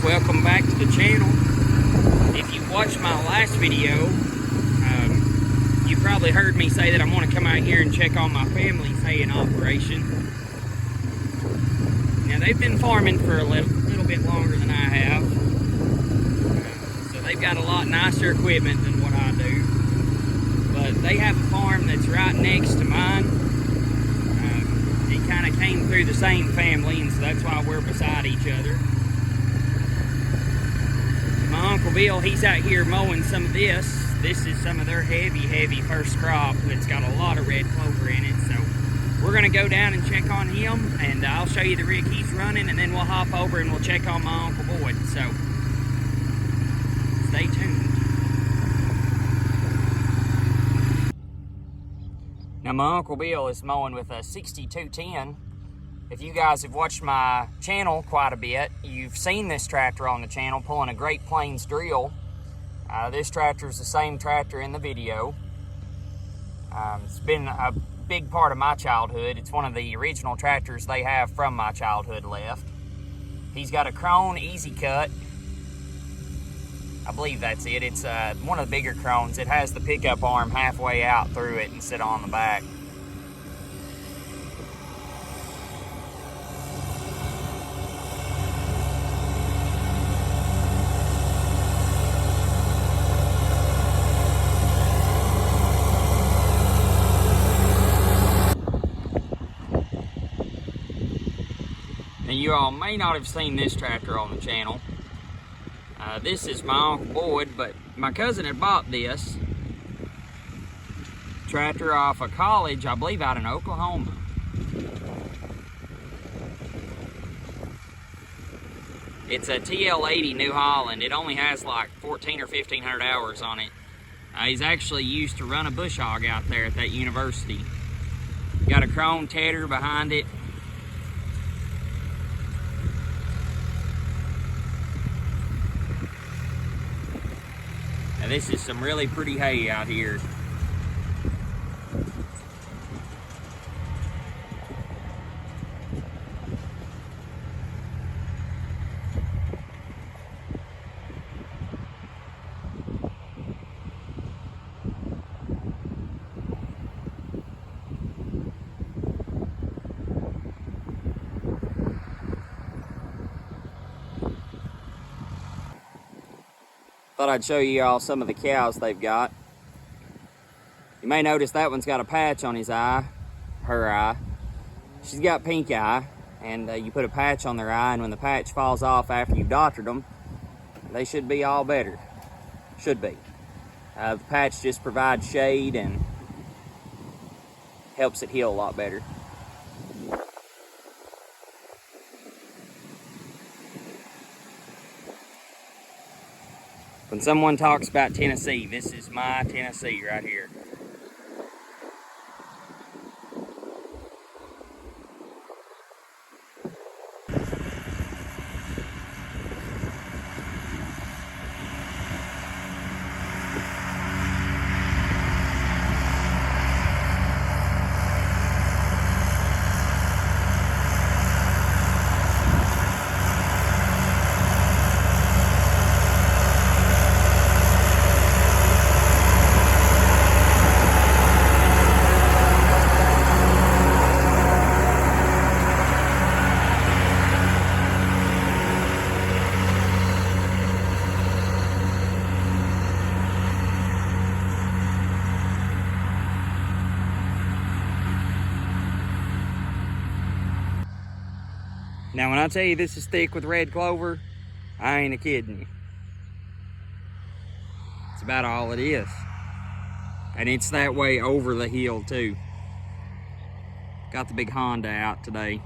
welcome back to the channel. If you watched my last video, you probably heard me say that I want to come out here and check on my family's haying operation. Now they've been farming for a little bit longer than I have, so they've got a lot nicer equipment than what I do. But they have a farm that's right next to mine. It kind of came through the same family, and so that's why we're beside each other. My Uncle Bill, he's out here mowing some of this. This is some of their heavy first crop that's got a lot of red clover in it. So we're gonna go down and check on him, and I'll show you the rig he's running, and then we'll hop over and we'll check on my Uncle Boyd. So stay tuned. Now my Uncle Bill is mowing with a 6210. If you guys have watched my channel quite a bit, you've seen this tractor on the channel pulling a Great Plains drill. This tractor is the same tractor in the video. It's been a big part of my childhood. It's one of the original tractors they have from my childhood left. He's got a Krone Easy Cut. I believe that's it. It's one of the bigger Krones. It has the pickup arm halfway out through it instead of on the back. Now you all may not have seen this tractor on the channel. This is my Uncle Boyd, but my cousin had bought this tractor off of college, I believe out in Oklahoma. It's a TL80 New Holland. It only has like 14 or 1500 hours on it. He's actually used to run a bush hog out there at that university. Got a Krone Tedder behind it. Now this is some really pretty hay out here. Thought I'd show you all some of the cows they've got. You may notice that one's got a patch on his eye, her eye. She's got pink eye, and you put a patch on their eye, and when the patch falls off after you've doctored them, they should be all better. Should be. The patch just provides shade and helps it heal a lot better. When someone talks about Tennessee, this is my Tennessee right here. Now, when I tell you this is thick with red clover, I ain't a-kidding you. It's about all it is. And it's that way over the hill, too. Got the big Honda out today.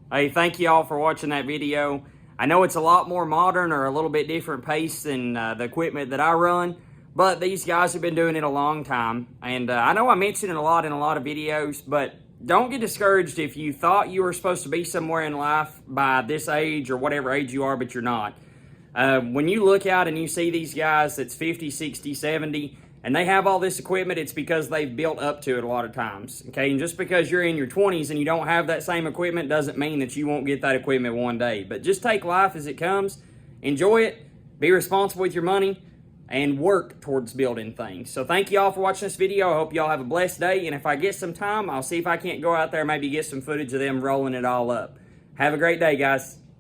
Hey, thank you all for watching that video. I know it's a lot more modern or a little bit different pace than the equipment that I run, but these guys have been doing it a long time. And I know I mention it a lot in a lot of videos, but don't get discouraged if you thought you were supposed to be somewhere in life by this age or whatever age you are, but you're not. When you look out and you see these guys that's 50, 60, 70, and they have all this equipment, it's because they've built up to it a lot of times, okay? And just because you're in your 20s and you don't have that same equipment doesn't mean that you won't get that equipment one day. But just take life as it comes, enjoy it, be responsible with your money, and work towards building things. So thank you all for watching this video. I hope y'all have a blessed day, and if I get some time, I'll see if I can't go out there and maybe get some footage of them rolling it all up. Have a great day, guys.